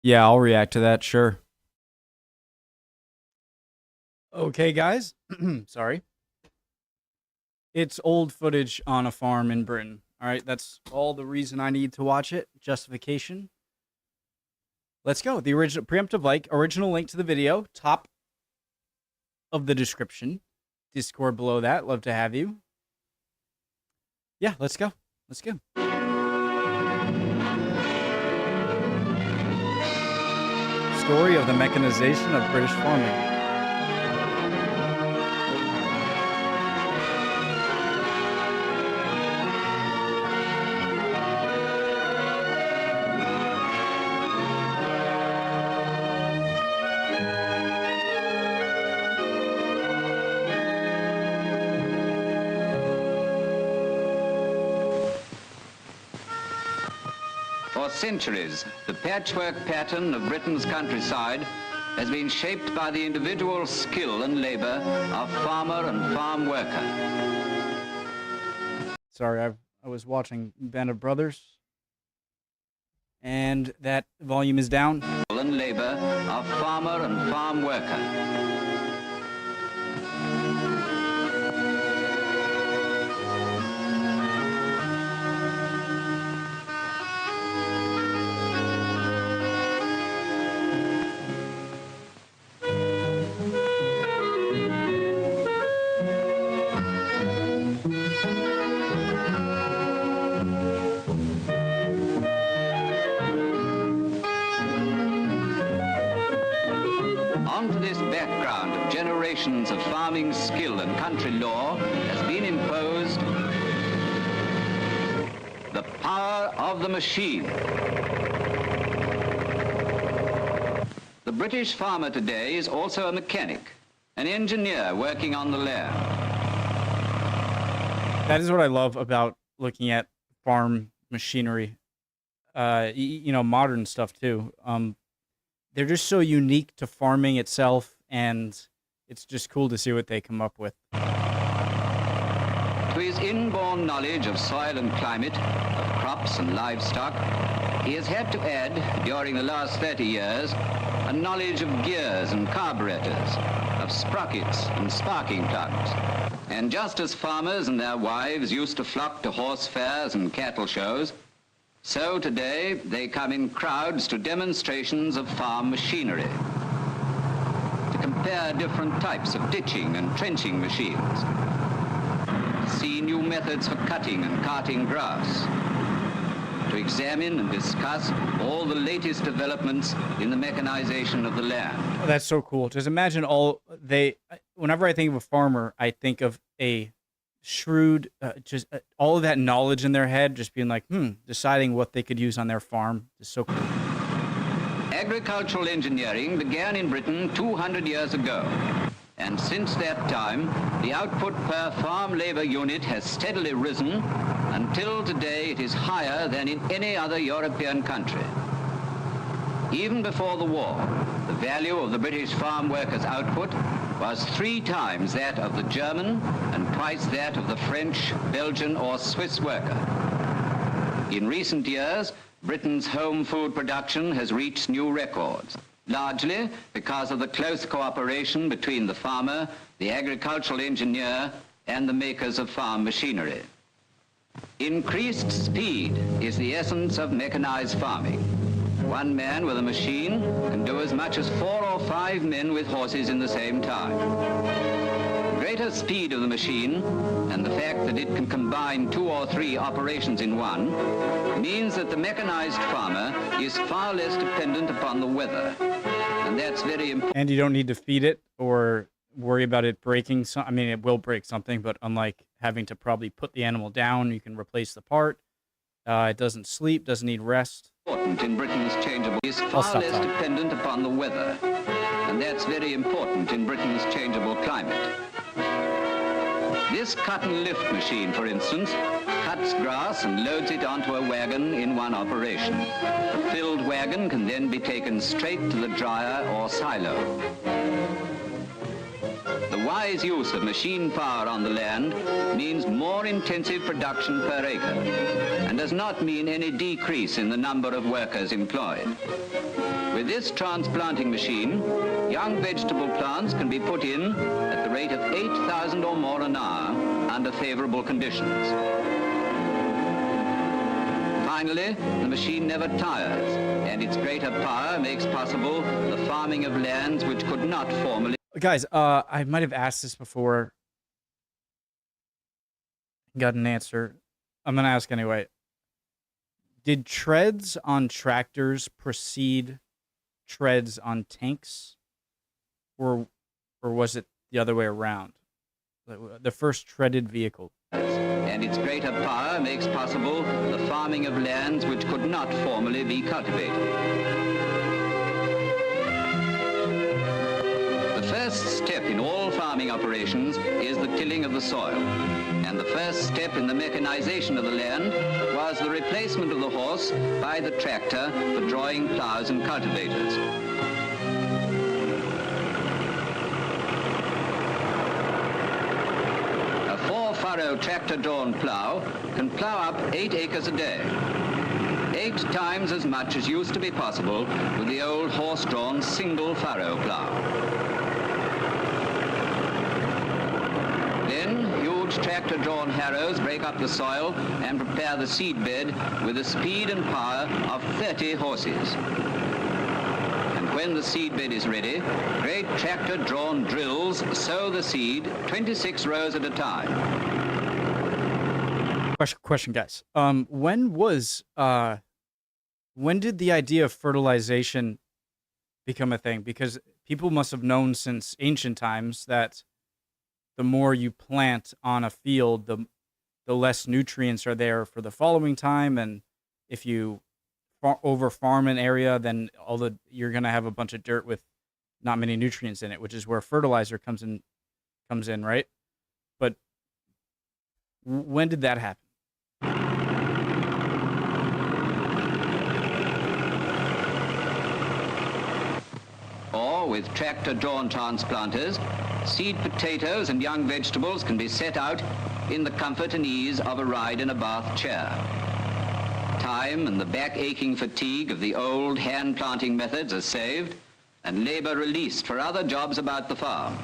Yeah, I'll react to that, sure. Okay, guys. Sorry. It's old footage on a farm in Britain. All right, that's all the reason I need to watch it. Justification. Let's go. The original preemptive original link to the video, top of the description. Discord below that. Love to have you. Yeah, let's go. Let's go. Story of the mechanization of British farming. For centuries, the patchwork pattern of Britain's countryside has been shaped by the individual skill and labor of farmer and farm worker. Sorry, I was watching Band of Brothers, and that volume is down. And labor of farmer and farm worker. Onto this background of generations of farming skill and country law has been imposed the power of the machine. The British farmer today is also a mechanic, an engineer working on the land. That is what I love about looking at farm machinery. Modern stuff too. They're just so unique to farming itself, and it's just cool to see what they come up with. To his inborn knowledge of soil and climate, of crops and livestock, he has had to add, during the last 30 years, a knowledge of gears and carburetors, of sprockets and sparking plugs. And just as farmers and their wives used to flock to horse fairs and cattle shows, so today they come in crowds to demonstrations of farm machinery, to compare different types of ditching and trenching machines, to see new methods for cutting and carting grass, to examine and discuss all the latest developments in the mechanization of the land. Oh, that's so cool. Just imagine whenever I think of a farmer, I think of a shrewd, all of that knowledge in their head, just being like, deciding what they could use on their farm is so cool. Agricultural engineering began in Britain 200 years ago, and since that time, the output per farm labor unit has steadily risen until today it is higher than in any other European country. Even before the war, the value of the British farm workers' output was 3 times that of the German and twice that of the French, Belgian or Swiss worker. In recent years, Britain's home food production has reached new records, largely because of the close cooperation between the farmer, the agricultural engineer, and the makers of farm machinery. Increased speed is the essence of mechanized farming. One man with a machine can do as much as 4 or 5 men with horses in the same time. Greater speed of the machine and the fact that it can combine 2 or 3 operations in one means that the mechanized farmer is far less dependent upon the weather. And that's very important. And you don't need to feed it or worry about it breaking. I mean, it will break something, but unlike having to probably put the animal down, you can replace the part. It doesn't sleep, doesn't need rest. Important in Britain's changeable is far less dependent upon the weather, and that's very important in Britain's changeable climate. This cut and lift machine, for instance, cuts grass and loads it onto a wagon in one operation. The filled wagon can then be taken straight to the dryer or silo. The wise use of machine power on the land means more intensive production per acre and does not mean any decrease in the number of workers employed. With With this transplanting machine, young vegetable plants can be put in at the rate of 8,000 or more an hour under favorable conditions. Finally, the machine never tires, and its greater power makes possible the farming of lands which could not formerly... Guys, I might have asked this before. Got an answer. I'm going to ask anyway. Did treads on tractors precede treads on tanks? Or was it the other way around? The first treaded vehicle. And its greater power makes possible the farming of lands which could not formerly be cultivated. The first step in all farming operations is the tilling of the soil. And the first step in the mechanization of the land was the replacement of the horse by the tractor for drawing plows and cultivators. A 4-furrow tractor-drawn plow can plow up 8 acres a day. 8 times as much as used to be possible with the old horse-drawn single-furrow plow. Then, huge tractor-drawn harrows break up the soil and prepare the seed bed with the speed and power of 30 horses. And when the seed bed is ready, great tractor-drawn drills sow the seed 26 rows at a time. Question, guys. When did the idea of fertilization become a thing? Because people must have known since ancient times that the more you plant on a field, the less nutrients are there for the following time. And if you over farm an area, then you're going to have a bunch of dirt with not many nutrients in it, which is where fertilizer comes in, right? But when did that happen? Or with tractor-drawn transplanters, seed potatoes and young vegetables can be set out in the comfort and ease of a ride in a bath chair. Time and the back-aching fatigue of the old hand-planting methods are saved, and labor released for other jobs about the farm.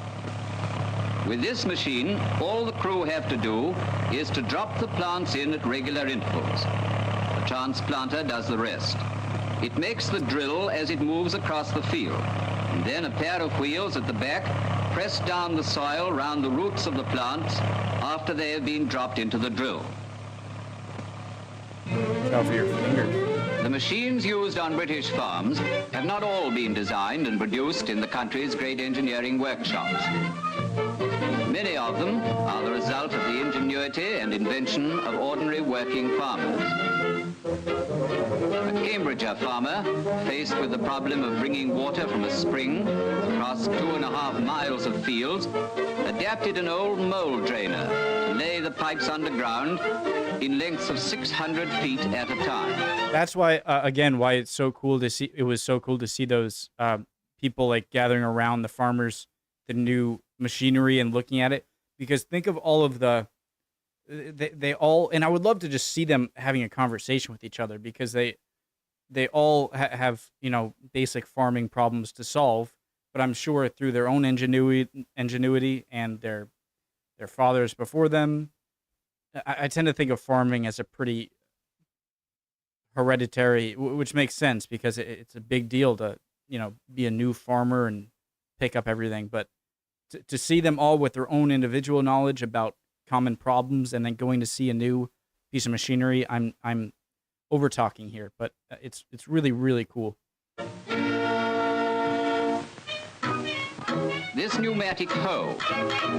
With this machine, all the crew have to do is to drop the plants in at regular intervals. The transplanter does the rest. It makes the drill as it moves across the field, and then a pair of wheels at the back press down the soil round the roots of the plants after they have been dropped into the drill. Over your finger. The machines used on British farms have not all been designed and produced in the country's great engineering workshops. Many of them are the result of the ingenuity and invention of ordinary working farmers. A Cambridgeshire farmer, faced with the problem of bringing water from a spring across 2.5 miles of fields, adapted an old mole drainer to lay the pipes underground in lengths of 600 feet at a time. That's why, again, why it's so cool to see. It was so cool to see those people like gathering around the farmers, the new machinery, and looking at it. Because think of all of they all, and I would love to just see them having a conversation with each other, because they all have, basic farming problems to solve. But I'm sure through their own ingenuity and their fathers before them, I tend to think of farming as a pretty hereditary, which makes sense because it's a big deal to, be a new farmer and pick up everything. But to see them all with their own individual knowledge about common problems and then going to see a new piece of machinery, I'm over talking here, but it's really, really cool. This pneumatic hoe,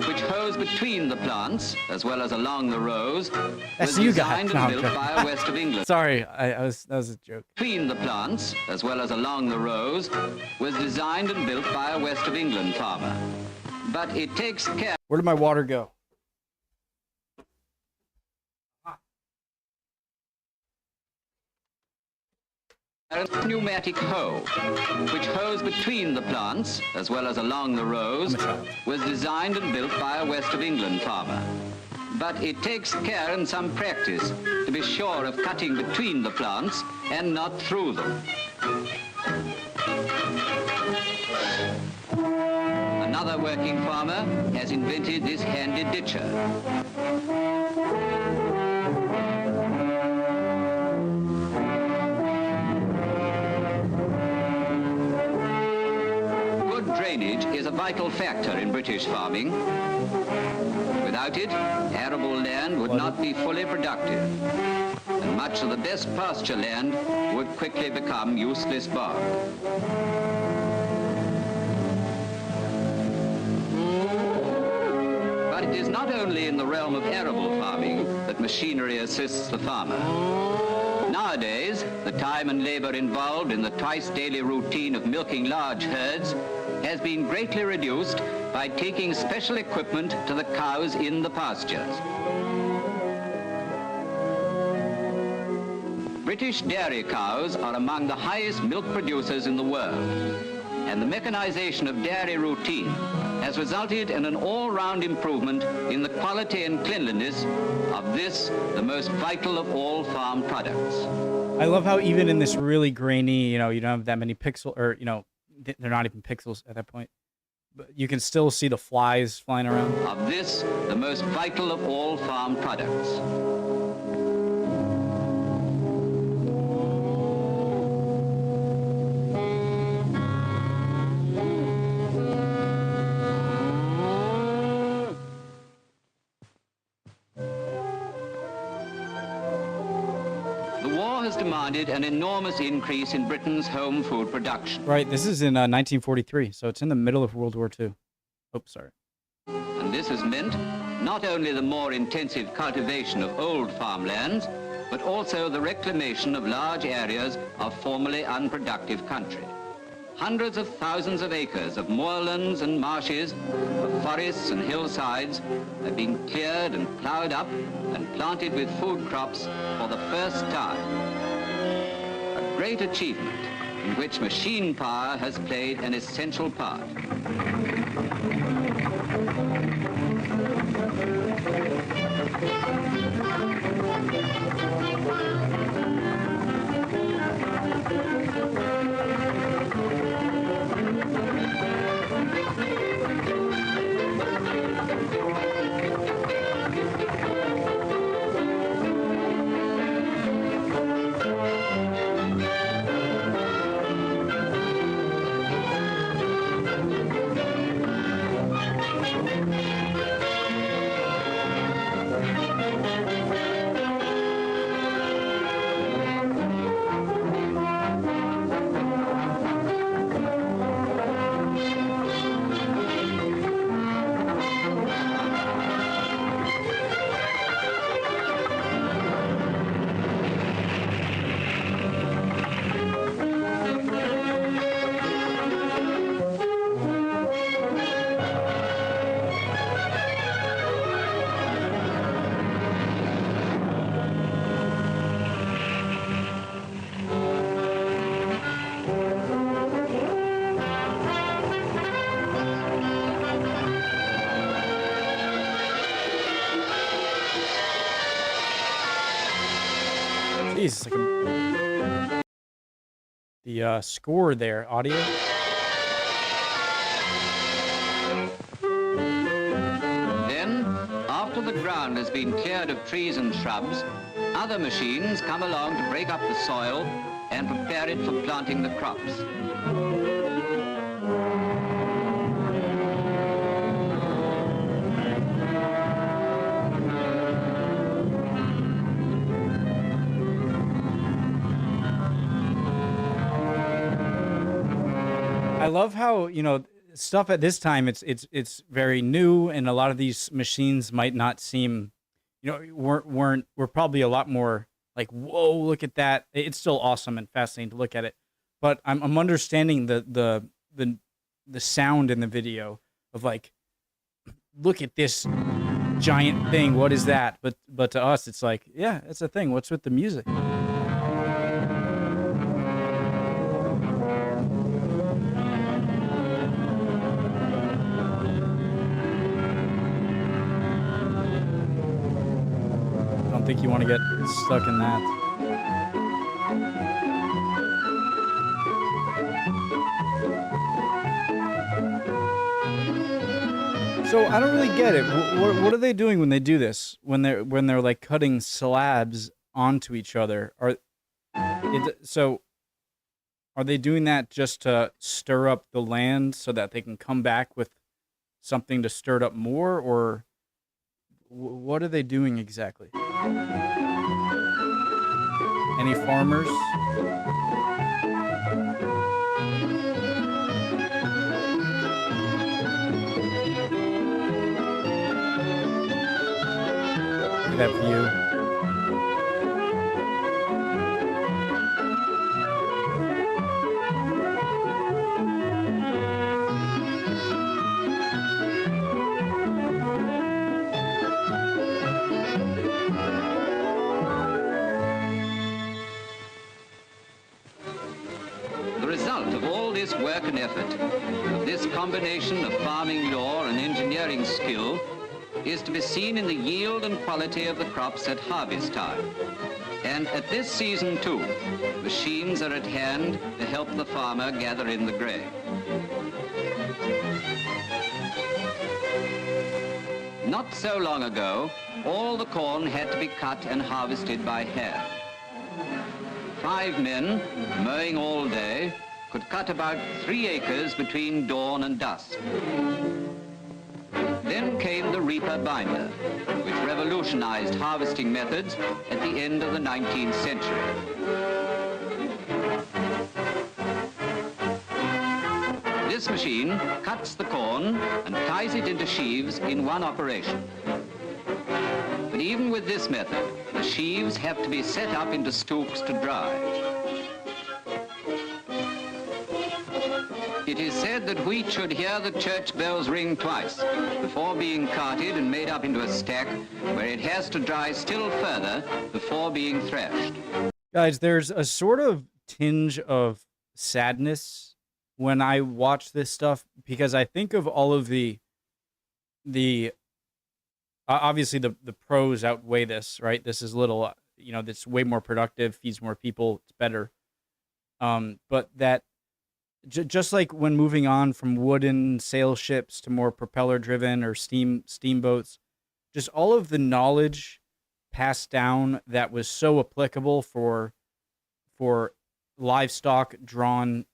which hoes between the plants as well as along the rows, was designed and built by a West of England. Sorry, that was a joke. Between the plants as well as along the rows was designed and built by a West of England farmer. But it takes care. Where did my water go? A pneumatic hoe, which hoes between the plants as well as along the rows, was designed and built by a West of England farmer. But it takes care and some practice to be sure of cutting between the plants and not through them. Another working farmer has invented this handy ditcher. Good drainage is a vital factor in British farming. Without it, arable land would not be fully productive, and much of the best pasture land would quickly become useless bog. But it is not only in the realm of arable farming that machinery assists the farmer. Nowadays, the time and labor involved in the twice-daily routine of milking large herds has been greatly reduced by taking special equipment to the cows in the pastures. British dairy cows are among the highest milk producers in the world, and the mechanization of dairy routine has resulted in an all-round improvement in the quality and cleanliness of this, the most vital of all farm products. I love how even in this really grainy, you don't have that many pixels, or, they're not even pixels at that point, but you can still see the flies flying around. Of this, the most vital of all farm products. Demanded an enormous increase in Britain's home food production. Right, this is in 1943, so it's in the middle of World War II. Oh, sorry. And this has meant not only the more intensive cultivation of old farmlands, but also the reclamation of large areas of formerly unproductive country. Hundreds of thousands of acres of moorlands and marshes, of forests and hillsides have been cleared and ploughed up and planted with food crops for the first time. A great achievement in which machine power has played an essential part. Jeez, the score there, audio. Then, after the ground has been cleared of trees and shrubs, other machines come along to break up the soil and prepare it for planting the crops. I love how, stuff at this time, it's very new, and a lot of these machines might not seem, were probably a lot more like, whoa, look at that. It's still awesome and fascinating to look at it, but I'm understanding the sound in the video of like, look at this giant thing. What is that? But to us, it's like, yeah, it's a thing. What's with the music? I don't think you want to get stuck in that. So I don't really get it. What are they doing when they do this? When they're like cutting slabs onto each other? So are they doing that just to stir up the land so that they can come back with something to stir it up more, or what are they doing exactly? Any farmers? That view. The result of all this work and effort, of this combination of farming lore and engineering skill, is to be seen in the yield and quality of the crops at harvest time. And at this season too, machines are at hand to help the farmer gather in the grain. Not so long ago, all the corn had to be cut and harvested by hand. 5 men, mowing all day, could cut about 3 acres between dawn and dusk. Then came the reaper binder, which revolutionized harvesting methods at the end of the 19th century. This machine cuts the corn and ties it into sheaves in one operation. But even with this method, the sheaves have to be set up into stooks to dry. It is said that wheat should hear the church bells ring twice before being carted and made up into a stack, where it has to dry still further before being threshed. Guys, there's a sort of tinge of sadness when I watch this stuff, because I think of all of the obviously the pros outweigh this, right? This is little, that's way more productive, feeds more people, it's better. But that just like when moving on from wooden sail ships to more propeller driven or steamboats, just all of the knowledge passed down that was so applicable for livestock drawn,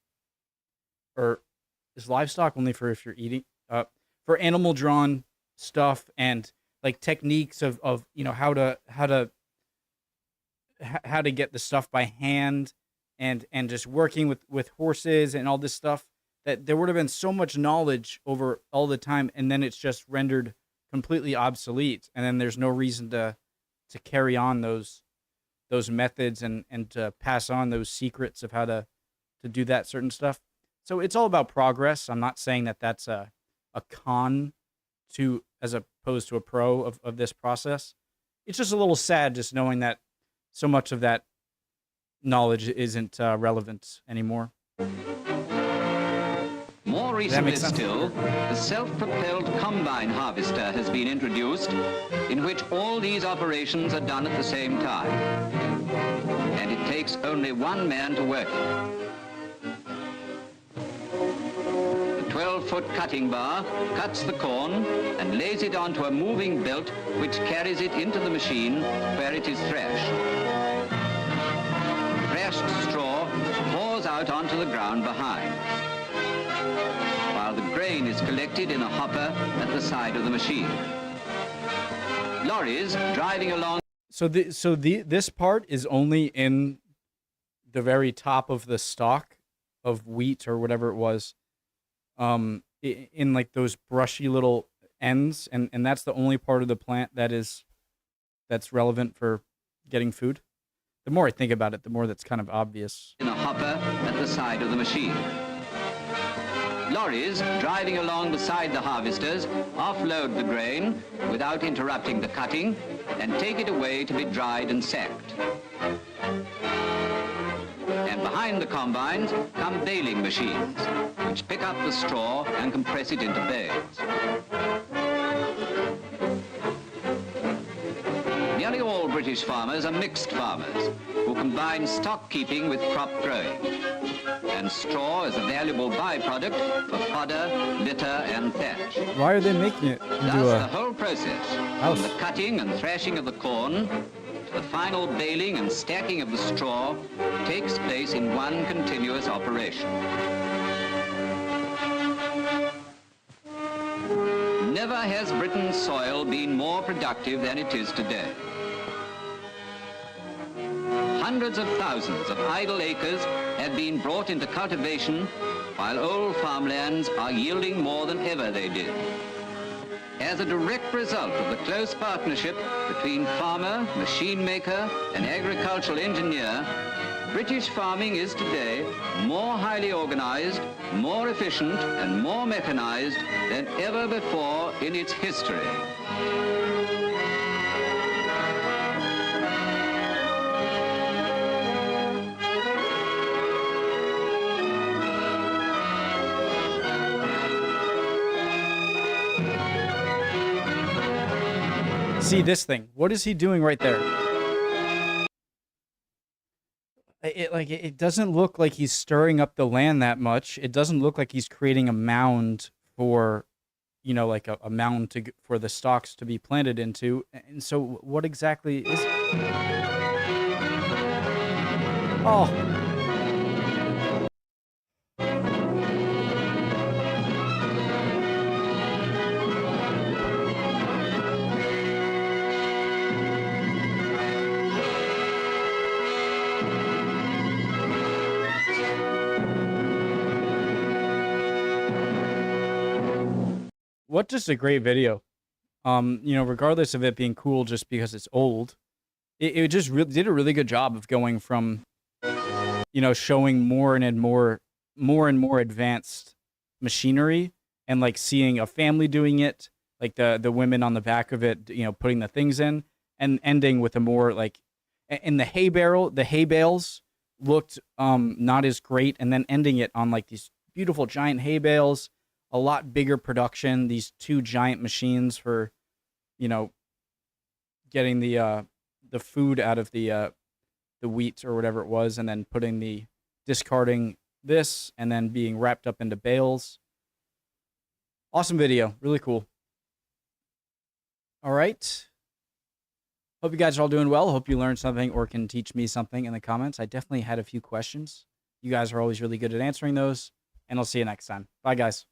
or is livestock only for if you're eating, for animal drawn stuff, and like techniques of how to get the stuff by hand, and just working with horses and all this stuff, that there would have been so much knowledge over all the time, and then it's just rendered completely obsolete, and then there's no reason to carry on those methods and to pass on those secrets of how to do that certain stuff. So it's all about progress. I'm not saying that that's a con to, as opposed to a pro of this process. It's just a little sad just knowing that so much of that knowledge isn't relevant anymore. More recently still, the self-propelled combine harvester has been introduced, in which all these operations are done at the same time. And it takes only one man to work it. The 12-foot cutting bar cuts the corn and lays it onto a moving belt which carries it into the machine where it is threshed. Threshed straw pours out onto the ground behind, while the grain is collected in a hopper at the side of the machine. Lorries driving along. So this part is only in the very top of the stalk of wheat or whatever it was, in like those brushy little ends, and that's the only part of the plant that's relevant for getting food. The more I think about it, the more that's kind of obvious. In a hopper at the side of the machine. Lorries driving along beside the harvesters offload the grain without interrupting the cutting and take it away to be dried and sacked. And behind the combines come baling machines, which pick up the straw and compress it into bales. Nearly all British farmers are mixed farmers who combine stock keeping with crop growing. and straw is a valuable byproduct for fodder, litter, and thatch. Why are they making it Thus, into the a whole process, house? from the cutting and thrashing of the corn to the final baling and stacking of the straw, takes place in one continuous operation. Never has Britain's soil been more productive than it is today. Hundreds of thousands of idle acres have been brought into cultivation, while old farmlands are yielding more than ever they did. As a direct result of the close partnership between farmer, machine maker, and agricultural engineer, British farming is today more highly organized, more efficient, and more mechanized than ever before in its history. See this thing. What is he doing right there? It doesn't look like he's stirring up the land that much. It doesn't look like he's creating a mound for, you know, like a mound for the stalks to be planted into. And so what exactly is it? Oh. What just a great video. You know, regardless of it being cool just because it's old, it just did a really good job of going from, you know, showing more and more advanced machinery and like seeing a family doing it, like the women on the back of it, you know, putting the things in, and ending with a more like, in the hay bales looked not as great, and then ending it on like these beautiful giant hay bales. A lot bigger production, these two giant machines for, you know, getting the food out of the wheat or whatever it was, and then discarding this, and then being wrapped up into bales. Awesome video, really cool. All right. Hope you guys are all doing well. Hope you learned something or can teach me something in the comments. I definitely had a few questions. You guys are always really good at answering those, and I'll see you next time. Bye, guys.